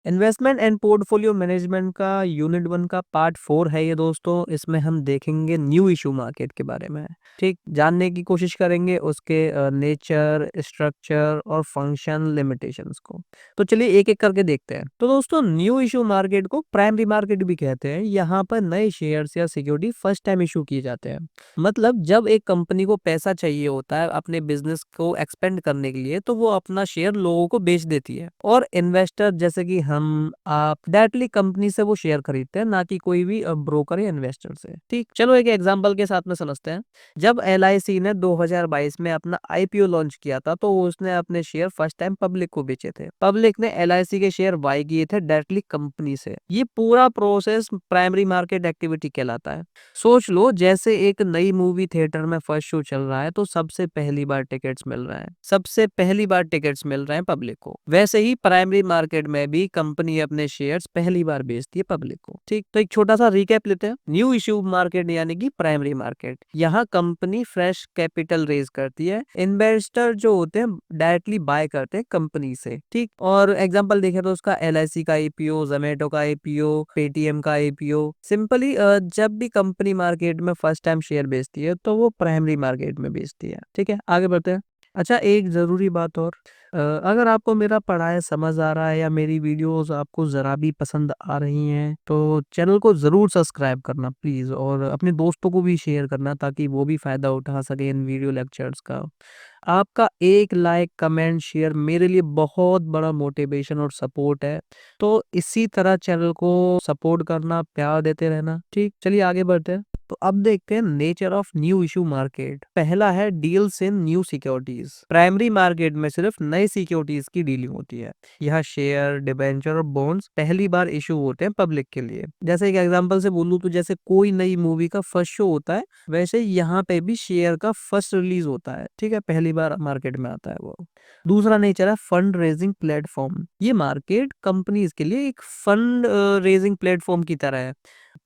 Investment and portfolio management का unit 1 का part 4 है ये दोस्तों। इसमें हम देखेंगे न्यू इशू मार्केट के बारे में, ठीक, जानने की कोशिश करेंगे उसके नेचर, स्ट्रक्चर और फंक्शन, लिमिटेशंस को। तो चलिए एक-एक करके देखते हैं। तो दोस्तों न्यू इशू मार्केट को प्राइमरी मार्केट भी कहते हैं। यहाँ पर नए शेयर्स या सिक्योरिटी फर्स्ट टाइम इशू किए जाते हैं। मतलब जब एक कंपनी को पैसा चाहिए होता है अपने बिजनेस को एक्सपेंड करने के लिए, तो वो अपना शेयर लोगों को बेच देती है और इन्वेस्टर जैसे कि हम आप डायरेक्टली कंपनी से वो शेयर खरीदते हैं, ना कि कोई भी ब्रोकर या इन्वेस्टर से। ठीक, चलो एक एग्जांपल के साथ में समझते हैं। जब एलआईसी ने 2022 में अपना आईपीओ लॉन्च किया था, तो उसने अपने शेयर फर्स्ट टाइम पब्लिक को बेचे थे। पब्लिक ने एलआईसी के शेयर बाय किए थे डायरेक्टली कंपनी से। ये पूरा प्रोसेस प्राइमरी मार्केट एक्टिविटी कहलाता है। सोच लो जैसे एक नई मूवी थिएटर में फर्स्ट शो चल रहा है, तो सबसे पहली बार टिकट्स मिल रहे हैं, सबसे पहली बार टिकट्स मिल रहे हैं पब्लिक को। वैसे ही प्राइमरी मार्केट में भी कंपनी अपने शेयर्स पहली बार बेचती है पब्लिक को। ठीक, तो एक छोटा सा रिकैप लेते हैं। न्यू इश्यू मार्केट यानी कि प्राइमरी मार्केट, यहाँ कंपनी फ्रेश कैपिटल रेज करती है। इन्वेस्टर जो होते हैं डायरेक्टली बाय करते हैं कंपनी से। ठीक, और एग्जांपल देखें तो उसका एलआईसी का आईपीओ, जोमेटो का आईपीओ, पेटीएम का आईपीओ। सिंपली जब भी कंपनी मार्केट में फर्स्ट टाइम शेयर बेचती है, तो वो प्राइमरी मार्केट में बेचती है। ठीक है, आगे बढ़ते हैं। अच्छा, एक जरूरी बात और, अगर आपको मेरा पढ़ाया समझ आ रहा है या मेरी वीडियोस आपको ज़रा भी पसंद आ रही हैं, तो चैनल को ज़रूर सब्सक्राइब करना प्लीज़, और अपने दोस्तों को भी शेयर करना ताकि वो भी फ़ायदा उठा सके इन वीडियो लेक्चर्स का। आपका एक लाइक, कमेंट, शेयर मेरे लिए बहुत बड़ा मोटिवेशन और सपोर्ट है। तो इसी तरह चैनल को सपोर्ट करना, प्यार देते रहना। ठीक, चलिए आगे बढ़ते हैं। तो अब देखते हैं nature of new issue market. पहला है deals in new securities. Primary market में सिर्फ नए सिक्योरिटीज की डीलिंग होती है। यहाँ शेयर, डिबेंचर और बॉन्ड्स पहली बार इशू होते हैं पब्लिक के लिए। जैसे एक एग्जांपल से बोलूं तो जैसे कोई नई मूवी का फर्स्ट शो होता है, वैसे यहाँ पे भी शेयर का फर्स्ट रिलीज होता है। ठीक है, पहली बार मार्केट में आता है वो। दूसरा नेचर है फंड रेजिंग प्लेटफॉर्म। ये मार्केट कंपनीज के लिए एक फंड रेजिंग प्लेटफॉर्म की तरह है।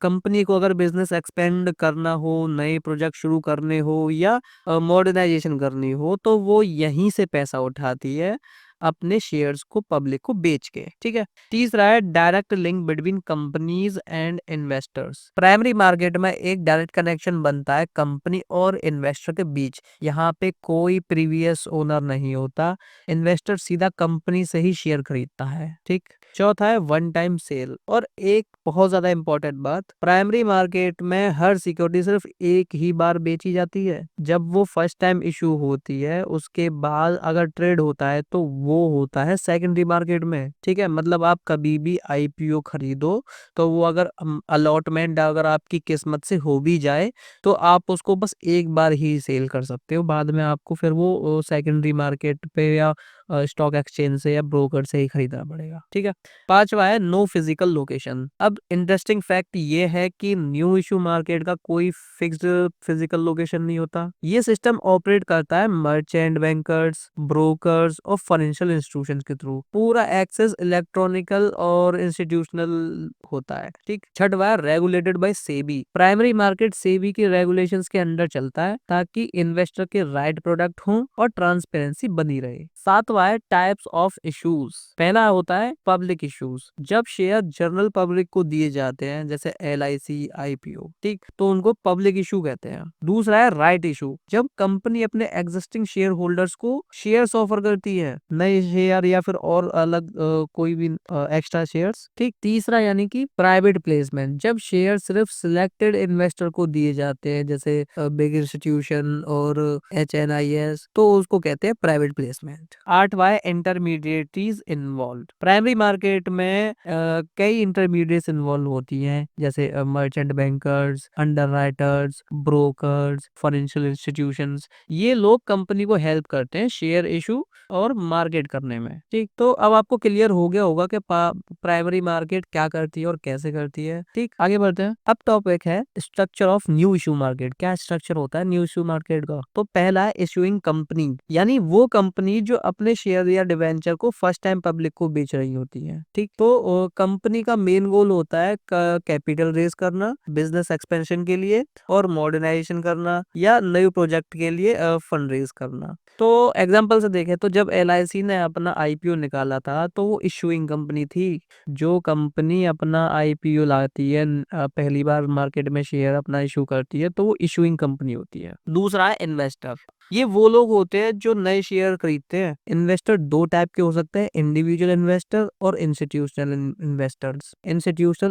कंपनी को अगर बिजनेस एक्सपेंड करना हो, नए प्रोजेक्ट शुरू करने हो या मॉडर्नाइजेशन करनी हो, तो वो यहीं से पैसा उठाती है अपने शेयर्स को पब्लिक को बेच के। ठीक है, तीसरा है direct link between companies and investors. Primary market में एक डायरेक्ट कनेक्शन बनता है कंपनी और इन्वेस्टर के बीच। यहाँ पे कोई प्रीवियस ओनर नहीं होता, इन्वेस्टर सीधा कंपनी से ही शेयर खरीदता है। ठीक, चौथा है वन टाइम सेल। और एक बहुत ज्यादा इंपॉर्टेंट बात, प्राइमरी मार्केट में हर सिक्योरिटी सिर्फ एक ही बार बेची जाती है। जब वो फर्स्ट टाइम इशू होती है, उसके बाद अगर ट्रेड होता है तो वो होता है सेकेंडरी मार्केट में। ठीक है, मतलब आप कभी भी आईपीओ खरीदो, तो वो अगर अलॉटमेंट अगर आपकी किस्मत से हो भी जाए, तो आप उसको बस एक बार ही सेल कर सकते हो। बाद में आपको फिर वो सेकेंडरी मार्केट पे या स्टॉक एक्सचेंज से या ब्रोकर से ही खरीदना पड़ेगा। ठीक है, पांचवा है नो फिजिकल लोकेशन। अब इंटरेस्टिंग फैक्ट ये है कि न्यू इशू मार्केट का कोई फिक्स्ड फिजिकल लोकेशन नहीं होता। ये सिस्टम ऑपरेट करता है मर्चेंट, बैंकर्स, ब्रोकर्स और फाइनेंशियल इंस्टीट्यूशंस के थ्रू। पूरा एक्सेस इलेक्ट्रॉनिकल और इंस्टीट्यूशनल होता है। ठीक, छठवा है regulated by SEBI. Primary market SEBI के रेगुलेशंस के अंडर चलता है ताकि इन्वेस्टर के राइट प्रोडक्ट हों और ट्रांसपेरेंसी बनी रहे। सातवां है टाइप्स ऑफ इश्यूज। पहला होता है पब्लिक इश्यूज। जब शेयर जनरल पब्लिक को दिए जाते हैं, जैसे एलआईसी, आईपीओ, ठीक, तो उनको पब्लिक इशू कहते हैं। दूसरा है राइट इशू। जब कंपनी अपने एग्जिस्टिंग शेयर होल्डर्स को शेयर्स ऑफर करती है, नए शेयर या फिर और अलग कोई भी एक्स्ट्रा शेयर्स। ठीक, तीसरा यानी कि प्राइवेट प्लेसमेंट। जब शेयर सिर्फ सिलेक्टेड इन्वेस्टर को दिए जाते हैं, जैसे बिग इंस्टीट्यूशन और एचएनआईएस, तो उसको कहते हैं प्राइवेट प्लेसमेंट। आठवां है इंटरमीडिएटरीज इन्वॉल्व। प्राइमरी मार्केट में कई इंटरमीडिएट्स इन्वॉल्व होती हैं, जैसे merchant bankers, underwriters, brokers, financial institutions. ये लोग कंपनी को हेल्प करते हैं शेयर इशू और मार्केट करने में। ठीक, तो अब आपको क्लियर हो गया होगा कि प्राइमरी मार्केट क्या करती है और कैसे करती है। ठीक, आगे बढ़ते हैं। अब टॉपिक है structure of new issue market. क्या स्ट्रक्चर होता है न्यू इशू मार्केट का? तो पहला है इशूइंग कंपनी, यानी वो कंपनी जो अपने शेयर या डिवेंचर को फर्स्ट टाइम पब्लिक को बेच रही होती है। ठीक, तो कंपनी का मेन गोल होता है कैपिटल रेज करना, बिजनेस एक्सपेंशन के लिए और मॉडर्नाइजेशन करना या नए प्रोजेक्ट के लिए फंड रेज करना। तो एग्जांपल से देखें तो जब LIC ने अपना IPO निकाला था तो वो इशूइंग कंपनी थी। जो कंपनी अपना IPO लाती है, पहली बार मार्केट में शेयर अपना इशू करती है, तो वो इशूइंग कंपनी होती है। दूसरा है इन्वेस्टर। ये वो लोग होते हैं जो नए शेयर खरीदते हैं। इन्वेस्टर दो टाइप के हो सकते हैं, इंडिविजुअल इन्वेस्टर और इंस्टीट्यूशनल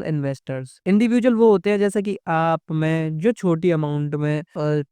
इन्वेस्टर्स। इंडिविजुअल वो होते हैं जैसे कि आप में, जो छोटी अमाउंट में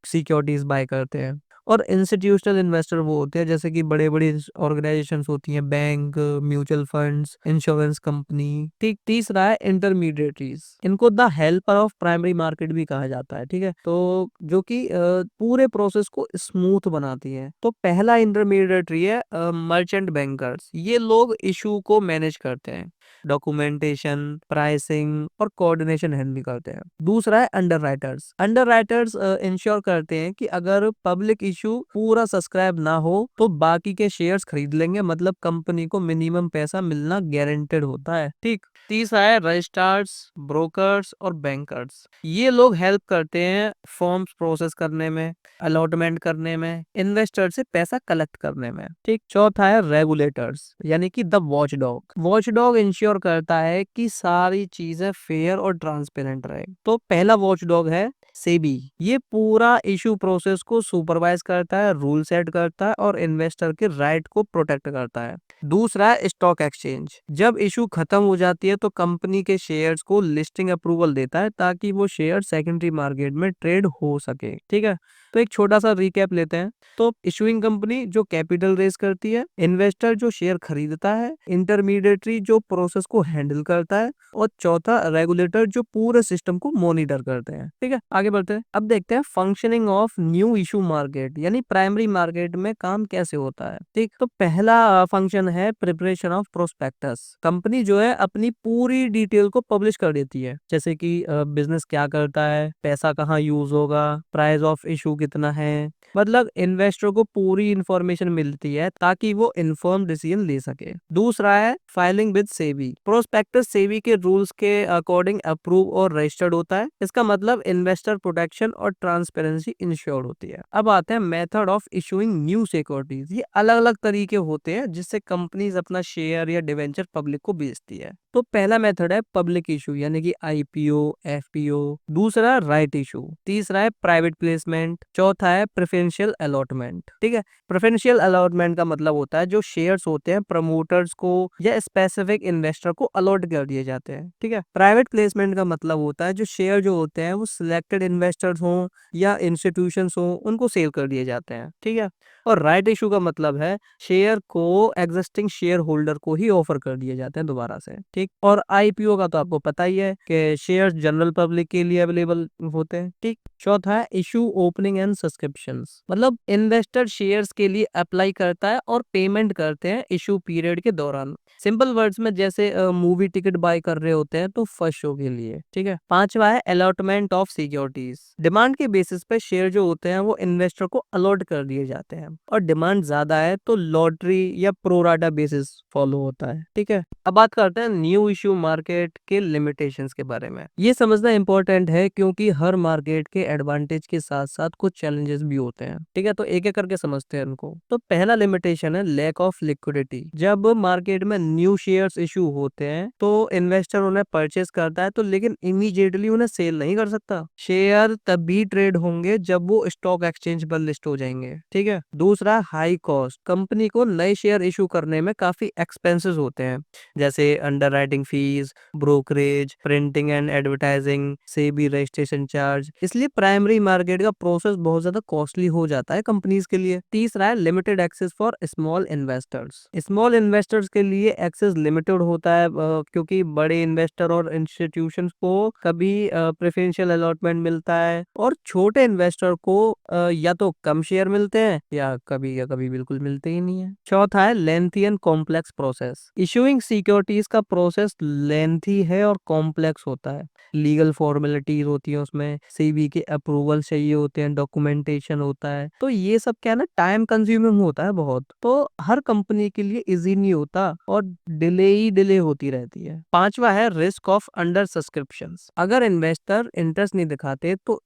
सिक्योरिटीज बाय करते हैं। और इंस्टीट्यूशनल इन्वेस्टर वो होते हैं जैसे कि बड़े बड़ी ऑर्गेनाइजेशंस होती हैं, bank, mutual funds, insurance company. ठीक, तीसरा है इंटरमीडिएटरीज। इनको the helper of primary market भी कहा जाता है। ठीक है, तो जो कि पूरे प्रोसेस को स्मूथ बनाती है। तो पहला इंटरमीडिएटरी है मर्चेंट बैंकर्स। ये लोग इशू को मैनेज करते हैं, डॉक्यूमेंटेशन, प्राइसिंग और कोऑर्डिनेशन हैंडल करते हैं। दूसरा है अंडरराइटर्स। अंडरराइटर्स इंश्योर करते हैं कि अगर पब्लिक इशू पूरा सब्सक्राइब ना हो तो बाकी के शेयर्स खरीद लेंगे, मतलब कंपनी को मिनिमम पैसा मिलना गारंटेड होता है। ठीक, तीसरा है रजिस्ट्रार्स, ब्रोकर्स और बैंकर्स। ये लोग हेल्प करते हैं फॉर्म्स प्रोसेस करने में, अलॉटमेंट करने में, इन्वेस्टर से पैसा कलेक्ट करने में। ठीक, चौथा है रेगुलेटर्स यानी कि द वॉचडॉग। वॉचडॉग इंश्योर करता है कि सारी चीजें फेयर और ट्रांसपेरेंट रहे। तो पहला वॉचडॉग है सेबी। ये पूरा इशू प्रोसेस को सुपरवाइज करता है, रूल सेट करता है और इन्वेस्टर के राइट को प्रोटेक्ट करता है। दूसरा है स्टॉक एक्सचेंज। जब इशू खत्म हो जाती है तो कंपनी के शेयर्स को लिस्टिंग अप्रूवल देता है ताकि वो शेयर सेकेंडरी मार्केट में ट्रेड हो सके। ठीक है, तो एक छोटा सा रिकैप लेते हैं। तो इशूइंग कंपनी जो कैपिटल रेज करती है, इन्वेस्टर जो शेयर खरीदता है, इंटरमीडिएटरी जो प्रोसेस को हैंडल करता है और चौथा रेगुलेटर जो पूरे सिस्टम को मॉनिटर करते हैं। ठीक है, आगे बढ़ते हैं। अब देखते हैं functioning of new issue market यानी प्राइमरी मार्केट में काम कैसे होता है। ठीक, तो पहला फंक्शन है प्रिपरेशन ऑफ प्रोस्पेक्टस। कंपनी जो है अपनी पूरी डिटेल को पब्लिश कर देती है, जैसे कि बिजनेस क्या करता है, पैसा कहाँ यूज होगा, प्राइस ऑफ इशू कितना है, मतलब इन्वेस्टर को पूरी इंफॉर्मेशन मिलती है ताकि वो इन्फॉर्म डिसीजन ले सके। दूसरा है filing with SEBI. Prospectus SEBI के रूल्स के अकॉर्डिंग अप्रूव और रजिस्टर्ड होता है। इसका मतलब इन्वेस्टर प्रोटेक्शन और ट्रांसपेरेंसी इंश्योर होती है। अब आते हैं method of issuing new securities. ये अलग अलग तरीके होते हैं जिससे कंपनीज अपना शेयर या डिवेंचर पब्लिक को बेचती है। तो पहला मेथड है पब्लिक इशू यानी कि IPO, FPO। दूसरा राइट इशू। तीसरा है प्राइवेट प्लेसमेंट। चौथा है प्रेफरेंशियल अलॉटमेंट। ठीक है, प्रेफरेंशियल अलॉटमेंट का मतलब होता है जो शेयर्स होते हैं प्रमोटर्स को या स्पेसिफिक इन्वेस्टर को अलॉट कर दिए जाते हैं। ठीक है, प्राइवेट प्लेसमेंट का मतलब होता है जो शेयर जो होते हैं वो सिलेक्टेड इन्वेस्टर्स हों या इंस्टीट्यूशंस हों, उनको सेल कर दिए जाते हैं। ठीक है, और राइट इशू का मतलब है शेयर को एग्जिस्टिंग शेयर होल्डर को ही ऑफर कर दिए जाते हैं दोबारा से। ठीक, और IPO का तो आपको पता ही है कि शेयर जनरल पब्लिक के लिए अवेलेबल होते हैं। ठीक, चौथा है इशू ओपनिंग एंड सब्सक्रिप्शंस। मतलब इन्वेस्टर शेयर्स के लिए अप्लाई करता है और पेमेंट करते हैं इशू पीरियड के दौरान। सिंपल वर्ड्स में जैसे मूवी टिकट बाय कर रहे होते हैं तो फर्स्ट शो के लिए। ठीक है, पांचवा है अलॉटमेंट ऑफ सिक्योरिटीज। डिमांड के बेसिस पे शेयर जो होते हैं वो इन्वेस्टर को अलॉट कर दिए जाते हैं और डिमांड ज्यादा है तो लॉटरी या प्रोराटा बेसिस फॉलो होता है। ठीक है, अब बात करते हैं न्यू इशू मार्केट के लिमिटेशंस के बारे में। ये समझना इंपॉर्टेंट है क्योंकि हर मार्केट के एडवांटेज के साथ साथ कुछ चैलेंजेस भी होते हैं। ठीक है, तो एक एक करके समझते हैं इनको। तो पहला लिमिटेशन है लैक ऑफ लिक्विडिटी। जब मार्केट में न्यू शेयर्स इशू होते हैं तो इन्वेस्टर उन्हें परचेस करता है तो लेकिन इमीडिएटली उन्हें सेल नहीं कर सकता। शेयर तभी ट्रेड होंगे जब वो स्टॉक एक्सचेंज पर लिस्ट हो जाएंगे। ठीक है, दूसरा हाई कॉस्ट। कंपनी को नए शेयर इशू करने में काफी एक्सपेंसेस होते हैं, जैसे underwriting fees, brokerage, printing and advertising, SEBI registration charge. इसलिए प्राइमरी मार्केट का प्रोसेस बहुत ज्यादा कॉस्टली हो जाता है कंपनीज के लिए। तीसरा है limited access for small investors. Small investors के लिए एक्सेस लिमिटेड होता है क्योंकि बड़े इन्वेस्टर और इंस्टीट्यूशंस को कभी प्रेफरेंशियल अलॉटमेंट मिलता है और छोटे इन्वेस्टर को या तो कम शेयर मिलते हैं या कभी बिल्कुल मिलते ही नहीं है। चौथा है lengthy and complex process. Issuing securities का प्रोसेस लेंथी है और कॉम्प्लेक्स होता है। लीगल फॉर्मेलिटीज होती है, उसमें सेबी के अप्रूवल चाहिए होते हैं, डॉक्यूमेंटेशन होता है, तो ये सब क्या है ना, टाइम कंज्यूमिंग होता है बहुत, तो हर कंपनी के लिए इजी नहीं होता और डिले ही डिले होती रहती है। पांचवा है रिस्क ऑफ अंडर सब्सक्रिप्शन। अगर इन्वेस्टर इंटरेस्ट नहीं दिखाते तो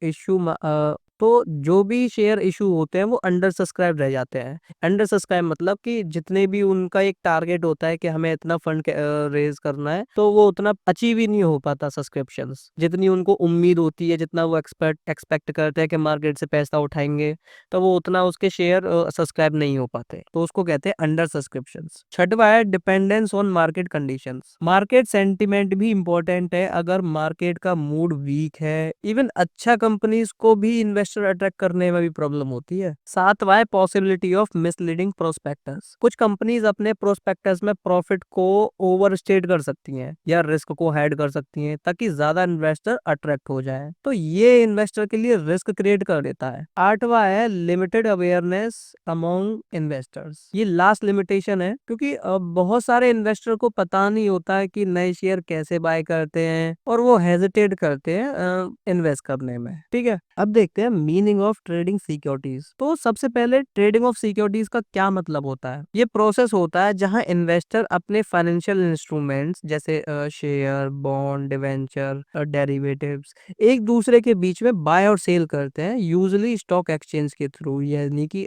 तो जो भी शेयर इशू होते हैं वो अंडर सब्सक्राइब रह जाते हैं। अंडर सब्सक्राइब मतलब कि जितने भी उनका एक टारगेट होता है कि हमें इतना फंड रेज करना है, तो वो उतना अचीव ही नहीं हो पाता सब्सक्रिप्शंस जितनी उनको उम्मीद होती है, जितना वो एक्सपेक्ट करते हैं कि मार्केट से पैसा उठाएंगे, तो वो उतना उसके शेयर सब्सक्राइब नहीं हो पाते, तो उसको कहते हैं अंडर सब्सक्रिप्शंस। छठवा है dependence on market conditions. Market sentiment भी इंपॉर्टेंट है। अगर मार्केट का मूड वीक है, इवन अच्छा कंपनीज को भी इन्वेस्टर अट्रैक्ट करने में भी प्रॉब्लम होती है। सातवां है पॉसिबिलिटी ऑफ मिसलीडिंग प्रोस्पेक्टस। कुछ कंपनीज अपने प्रोस्पेक्टस में प्रॉफिट को ओवरस्टेट कर सकती हैं या रिस्क को हाइड कर सकती हैं ताकि ज्यादा इन्वेस्टर अट्रैक्ट हो जाए, तो ये इन्वेस्टर के लिए रिस्क क्रिएट कर देता है। आठवां है लिमिटेड अवेयरनेस अमॉन्ग इन्वेस्टर्स। ये लास्ट लिमिटेशन है क्योंकि बहुत सारे इन्वेस्टर को पता नहीं होता है कि नए शेयर कैसे बाय करते हैं और वो हेजिटेट करते हैं इन्वेस्ट करने में। ठीक है, अब देखते हैं मीनिंग ऑफ ट्रेडिंग सिक्योरिटीज। तो सबसे पहले ट्रेडिंग ऑफ सिक्योरिटीज का क्या मतलब होता है। ये प्रोसेस होता है जहां इन्वेस्टर अपने फाइनेंशियल इंस्ट्रूमेंट्स जैसे शेयर, बॉन्ड, डिवेंचर, डेरिवेटिव्स एक दूसरे के बीच में बाय और सेल करते हैं, यूजुअली स्टॉक एक्सचेंज के थ्रू, यानी कि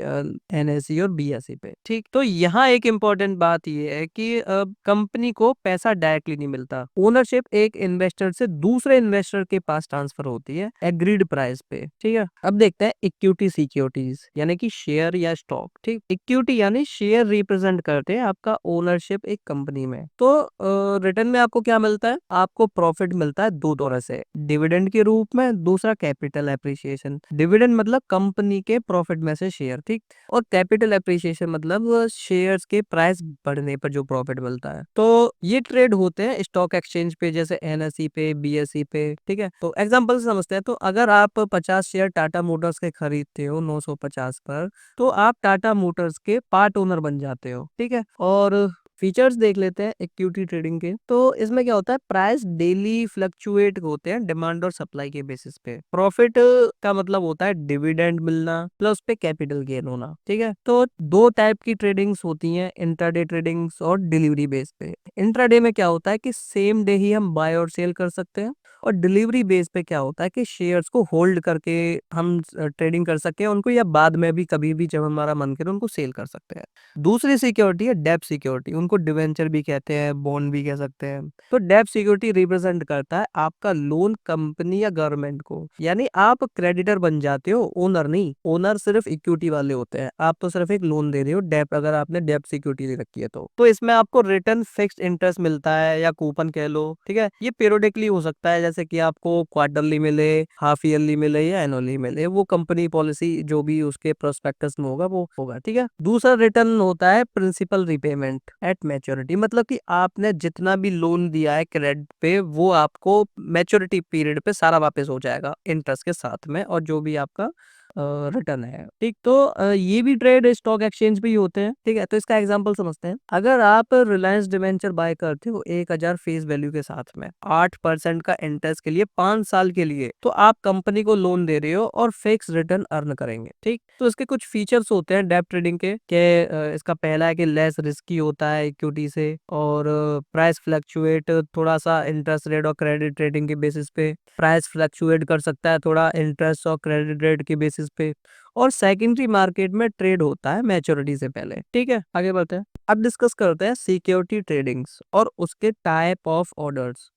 एनएसई और बीएसई पे। ठीक, तो यहाँ एक इम्पोर्टेंट बात ये है कि कंपनी को पैसा डायरेक्टली नहीं मिलता। ओनरशिप एक इन्वेस्टर से दूसरे इन्वेस्टर के पास ट्रांसफर होती है एग्रीड प्राइस पे। ठीक है, अब देखते हैं इक्विटी सिक्योरिटीज यानी कि शेयर या स्टॉक। ठीक, इक्विटी यानी शेयर रिप्रेजेंट करते हैं आपका ओनरशिप एक कंपनी में। तो रिटर्न में आपको क्या मिलता है, आपको प्रॉफिट मिलता है दो तरह से, डिविडेंड के रूप में, दूसरा कैपिटल एप्रिसिएशन। डिविडेंड मतलब कंपनी के प्रॉफिट में से शेयर, ठीक, और कैपिटल एप्रिसिएशन मतलब शेयर्स के प्राइस बढ़ने पर जो प्रॉफिट मिलता है। तो ये ट्रेड होते हैं स्टॉक एक्सचेंज पे जैसे एनएसई पे, बीएसई पे। ठीक है, तो एग्जांपल से समझते हैं। तो अगर आप 50 शेयर टाटा मोटर्स के खरीदते हो 950 पर, तो आप टाटा मोटर्स के पार्ट ओनर बन जाते हो। ठीक है, और फीचर्स देख लेते हैं इक्विटी ट्रेडिंग के। तो इसमें क्या होता है, प्राइस डेली फ्लक्चुएट होते हैं डिमांड और सप्लाई के बेसिस पे। प्रॉफिट का मतलब होता है डिविडेंड मिलना प्लस पे कैपिटल गेन होना। ठीक है, तो दो टाइप की ट्रेडिंग्स होती हैं, इंट्राडे ट्रेडिंग्स और डिलीवरी बेस पे। इंट्राडे में क्या होता है कि सेम डे ही हम बाय और सेल कर सकते हैं, और डिलीवरी बेस पे क्या होता है कि शेयर्स को होल्ड करके हम ट्रेडिंग कर सकते हैं उनको, या बाद में भी कभी भी जब हमारा मन करे उनको सेल कर सकते हैं। दूसरी सिक्योरिटी है डेब्ट सिक्योरिटी, उनको डिवेंचर भी कहते हैं, बॉन्ड भी कह सकते हैं। तो डेब्ट सिक्योरिटी रिप्रेजेंट करता है आपका लोन कंपनी या गवर्नमेंट को, यानी आप क्रेडिटर बन जाते हो, ओनर नहीं। ओनर सिर्फ इक्विटी वाले होते हैं, आप तो सिर्फ एक लोन दे रहे हो डेब्ट, अगर आपने डेब्ट सिक्योरिटी ले रखी है तो इसमें आपको रिटर्न फिक्स्ड इंटरेस्ट मिलता है या कूपन कह लो। ठीक है, ये पीरियोडिकली हो सकता है, जैसे कि आपको क्वार्टरली मिले, हाफ ईयरली मिले या एनुअली मिले, वो कंपनी पॉलिसी जो भी उसके प्रोस्पेक्टस में होगा वो होगा। ठीक है, दूसरा रिटर्न होता है प्रिंसिपल रिपेमेंट एट मैच्योरिटी, मतलब कि आपने जितना भी लोन दिया है क्रेडिट पे वो आपको मैच्योरिटी पीरियड पे सारा वापस हो जाएगा इंटरेस्ट के साथ में, और जो भी आपका रिटर्न है। ठीक, तो ये भी ट्रेड स्टॉक एक्सचेंज पे ही होते हैं। ठीक है, तो इसका एग्जांपल समझते हैं। अगर आप रिलायंस डिवेंचर बाय करते हो 1000 फेस वैल्यू के साथ में 8% का इंटरेस्ट के लिए 5 साल के लिए, तो आप कंपनी को लोन दे रहे हो और फिक्स रिटर्न अर्न करेंगे। ठीक, तो इसके कुछ फीचर्स होते हैं डेब्ट ट्रेडिंग के, इसका पहला है कि लेस रिस्की होता है इक्विटी से, और प्राइस फ्लक्चुएट थोड़ा सा इंटरेस्ट रेट और क्रेडिट रेटिंग के बेसिस पे, प्राइस फ्लक्चुएट कर सकता है थोड़ा इंटरेस्ट और क्रेडिट रेट के बेसिस पे, और सेकेंडरी मार्केट में ट्रेड होता है मैच्योरिटी से पहले। ठीक है, आगे बढ़ते हैं। अब डिस्कस करते हैं सिक्योरिटी ट्रेडिंग्स और उसके टाइप ऑफ ऑर्डर्स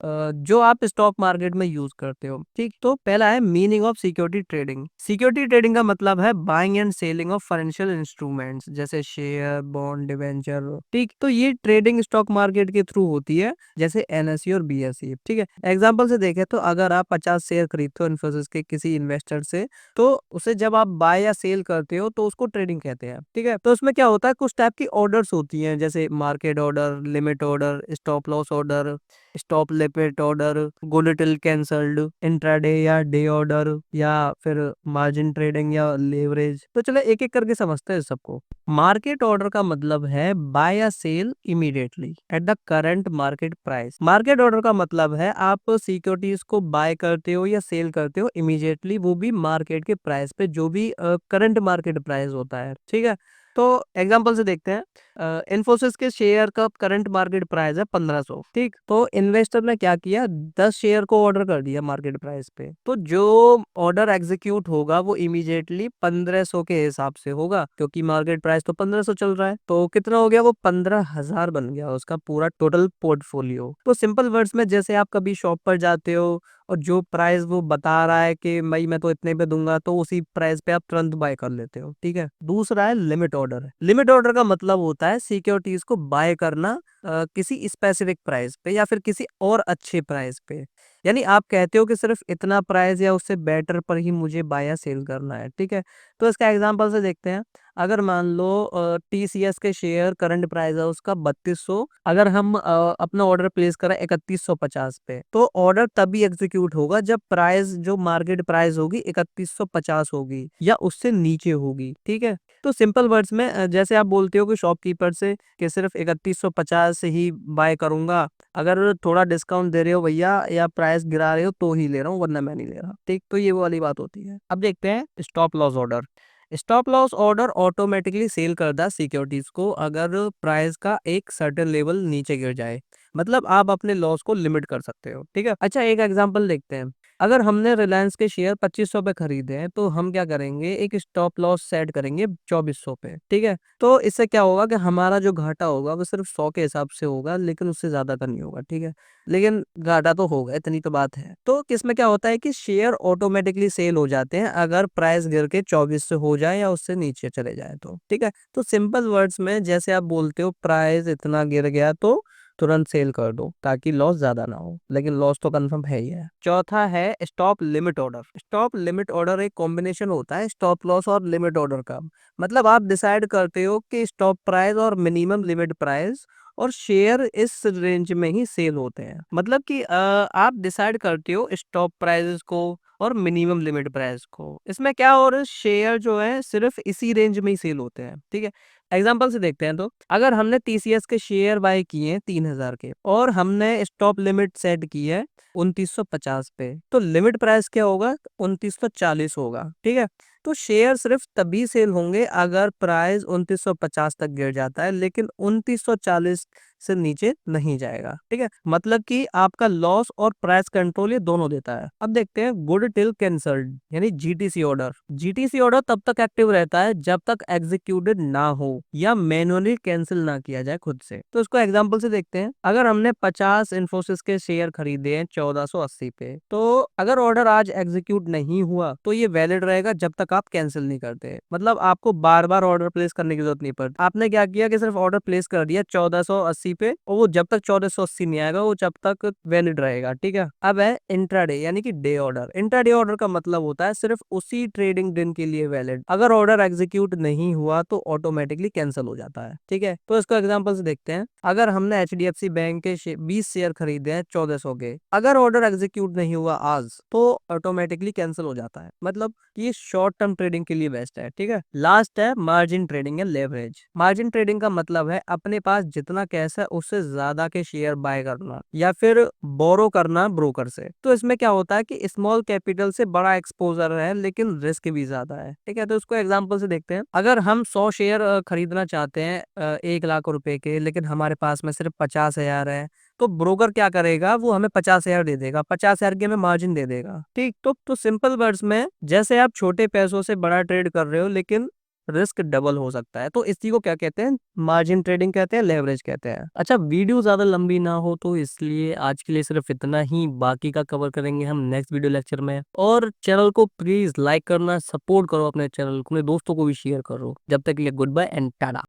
जो आप स्टॉक मार्केट में यूज करते हो। ठीक, तो पहला है meaning of security trading. Security trading का मतलब है buying and selling of financial instruments जैसे शेयर, बॉन्ड, डिवेंचर। ठीक, तो ये ट्रेडिंग स्टॉक मार्केट के थ्रू होती है जैसे एनएसई और बीएसई। ठीक है, एग्जाम्पल से देखें तो अगर आप 50 शेयर खरीदते हो इन्फोसिस के किसी इन्वेस्टर से, तो उसे जब आप बाय बाय या सेल करते हो तो उसको ट्रेडिंग कहते हैं। ठीक है, तो उसमें क्या होता है, कुछ टाइप की ऑर्डर्स होती हैं, जैसे market order, limit order, stop loss order, stop limit order, go little cancelled, intraday या डे ऑर्डर, या फिर मार्जिन ट्रेडिंग या लेवरेज। तो चलो एक एक करके समझते हैं सबको। मार्केट ऑर्डर का मतलब है बाय या sell immediately at the current market price. Market order का मतलब है आप सिक्योरिटीज को बाय करते हो या सेल करते हो इमीडिएटली, वो भी मार्केट के प्राइस पे, जो भी करंट मार्केट प्राइस होता है। ठीक है, तो एग्जांपल से देखते हैं। इन्फोसिस के शेयर का करंट मार्केट प्राइस है 1500। ठीक, तो इन्वेस्टर ने क्या किया, 10 शेयर को ऑर्डर कर दिया मार्केट प्राइस पे, तो जो ऑर्डर एग्जीक्यूट होगा वो इमीडिएटली 1500 के हिसाब से होगा, क्योंकि मार्केट प्राइस तो 1500 चल रहा है। तो कितना हो गया, वो 15,000 बन गया उसका पूरा टोटल पोर्टफोलियो। तो सिंपल वर्ड्स में, जैसे आप कभी शॉप पर जाते हो और जो प्राइस वो बता रहा है कि भाई मैं तो इतने पे दूंगा, तो उसी प्राइस पे आप तुरंत बाय कर लेते हो। ठीक है, दूसरा है लिमिट ऑर्डर। लिमिट ऑर्डर का मतलब होता है सिक्योरिटीज को बाय करना किसी स्पेसिफिक प्राइस पे या फिर किसी और अच्छे प्राइस पे। यानी आप कहते हो कि सिर्फ इतना प्राइस या उससे बेटर पर ही मुझे बाय या सेल करना है। ठीक है, तो इसका एग्जांपल से देखते हैं। अगर मान लो टीसीएस के शेयर करंट प्राइस है उसका 3200, अगर हम अपना ऑर्डर प्लेस करें 3150 पे, तो ऑर्डर तभी एग्जीक्यूट होगा जब प्राइस, जो मार्केट प्राइस होगी 3150 होगी या उससे नीचे होगी। ठीक है, तो सिंपल वर्ड्स में जैसे आप बोलते हो कि शॉपकीपर से कि सिर्फ 3150 से ही बाय करूंगा, अगर थोड़ा डिस्काउंट दे रहे हो भैया या प्राइस गिरा रहे हो तो ही ले रहा हूँ, वरना मैं नहीं ले रहा। ठीक, तो ये वो वाली बात होती है। अब देखते हैं stop loss order. Stop loss order automatically sell करता है सिक्योरिटीज को अगर प्राइस का एक सर्टेन लेवल नीचे गिर जाए, मतलब आप अपने लॉस को लिमिट कर सकते हो। ठीक है, अच्छा एक एग्जांपल देखते हैं। अगर हमने रिलायंस के शेयर 2500 पे खरीदे हैं, तो हम क्या करेंगे, एक स्टॉप लॉस सेट करेंगे 2400 पे। ठीक है, तो इससे क्या होगा कि हमारा जो घाटा होगा वो सिर्फ 100 के हिसाब से होगा, लेकिन उससे ज्यादा का नहीं होगा। ठीक है, लेकिन घाटा तो होगा, इतनी तो बात है। तो किसमें क्या होता है कि शेयर ऑटोमेटिकली सेल हो जाते हैं अगर प्राइस गिर के 24 से हो जाए या उससे नीचे चले जाए तो। ठीक है, तो सिंपल वर्ड्स में जैसे आप बोलते हो प्राइस इतना गिर गया तो तुरंत सेल कर दो ताकि लॉस ज्यादा ना हो, लेकिन लॉस तो कंफर्म है ही है। चौथा है stop limit order. Stop limit order एक कॉम्बिनेशन होता है स्टॉप लॉस और लिमिट ऑर्डर का। मतलब आप डिसाइड करते हो कि स्टॉप प्राइस और मिनिमम लिमिट प्राइस, और शेयर इस रेंज में ही सेल होते हैं। मतलब कि आप डिसाइड करते हो स्टॉप प्राइसेस को और मिनिमम लिमिट प्राइस को। इसमें क्या, और शेयर जो है सिर्फ इसी रेंज में ही सेल होते हैं। ठीक है, एग्जांपल से देखते हैं। तो अगर हमने टीसीएस के शेयर बाय किए हैं 3000 के और हमने स्टॉप लिमिट सेट की है 2950 पे, तो लिमिट प्राइस क्या होगा, 2940 होगा। ठीक है, तो शेयर सिर्फ तभी सेल होंगे अगर प्राइस 2950 तक गिर जाता है, लेकिन 2940 से नीचे नहीं जाएगा। ठीक है, मतलब कि आपका लॉस और प्राइस कंट्रोल ये दोनों देता है। अब देखते हैं गुड टिल कैंसल्ड यानी जीटीसी ऑर्डर। जीटीसी ऑर्डर तब तक एक्टिव रहता है जब तक एग्जीक्यूटेड ना हो या मैनुअली कैंसिल ना किया जाए खुद से। तो इसको एग्जांपल से देखते हैं। अगर हमने 50 इन्फोसिस के शेयर खरीदे हैं 1480 पे, तो अगर ऑर्डर आज एग्जीक्यूट नहीं हुआ तो ये वैलिड रहेगा जब तक आप कैंसिल नहीं करते। मतलब आपको बार बार ऑर्डर प्लेस करने की जरूरत नहीं पड़ती। आपने क्या किया कि सिर्फ ऑर्डर प्लेस कर दिया 1480 पे, और वो जब तक 1480 नहीं आएगा वो जब तक वैलिड रहेगा। ठीक है, अब है इंट्राडे यानी कि डे ऑर्डर। इंट्राडे ऑर्डर का मतलब होता है सिर्फ उसी ट्रेडिंग दिन के लिए वैलिड। अगर ऑर्डर एग्जीक्यूट नहीं हुआ तो ऑटोमेटिकली कैंसिल हो जाता है। ठीक है, तो इसको एग्जांपल से देखते हैं। अगर हमने एचडीएफसी बैंक के 20 शेयर खरीदे हैं 1400 के, अगर ऑर्डर एग्जीक्यूट नहीं हुआ आज तो ऑटोमेटिकली कैंसिल हो जाता है। मतलब ये शॉर्ट टर्म ट्रेडिंग के लिए बेस्ट है। ठीक है, लास्ट है मार्जिन ट्रेडिंग या लेवरेज। मार्जिन ट्रेडिंग का मतलब है अपने पास जितना कैश है उससे ज्यादा के शेयर बाय करना या फिर बोरो करना ब्रोकर से। तो इसमें क्या होता है कि स्मॉल कैपिटल से बड़ा एक्सपोजर है लेकिन रिस्क भी ज्यादा है। ठीक है, तो इसको एग्जांपल से देखते हैं। अगर हम 100 शेयर खरीदना चाहते हैं 1 लाख रुपए के, लेकिन हमारे पास में सिर्फ 50,000 है, तो ब्रोकर क्या करेगा, वो हमें 50,000 दे देगा, 50,000 की हमें मार्जिन दे देगा। ठीक, तो सिंपल वर्ड्स में जैसे आप छोटे पैसों से बड़ा ट्रेड कर रहे हो लेकिन रिस्क डबल हो सकता है, तो इसी को क्या कहते हैं, मार्जिन ट्रेडिंग कहते हैं, लेवरेज कहते हैं। अच्छा, वीडियो ज्यादा लंबी ना हो तो इसलिए आज के लिए सिर्फ इतना ही, बाकी का कवर करेंगे हम नेक्स्ट वीडियो लेक्चर में। और चैनल को प्लीज लाइक करना, सपोर्ट करो, अपने चैनल को अपने दोस्तों को भी शेयर करो। जब तक के लिए गुड बाय एंड टाटा।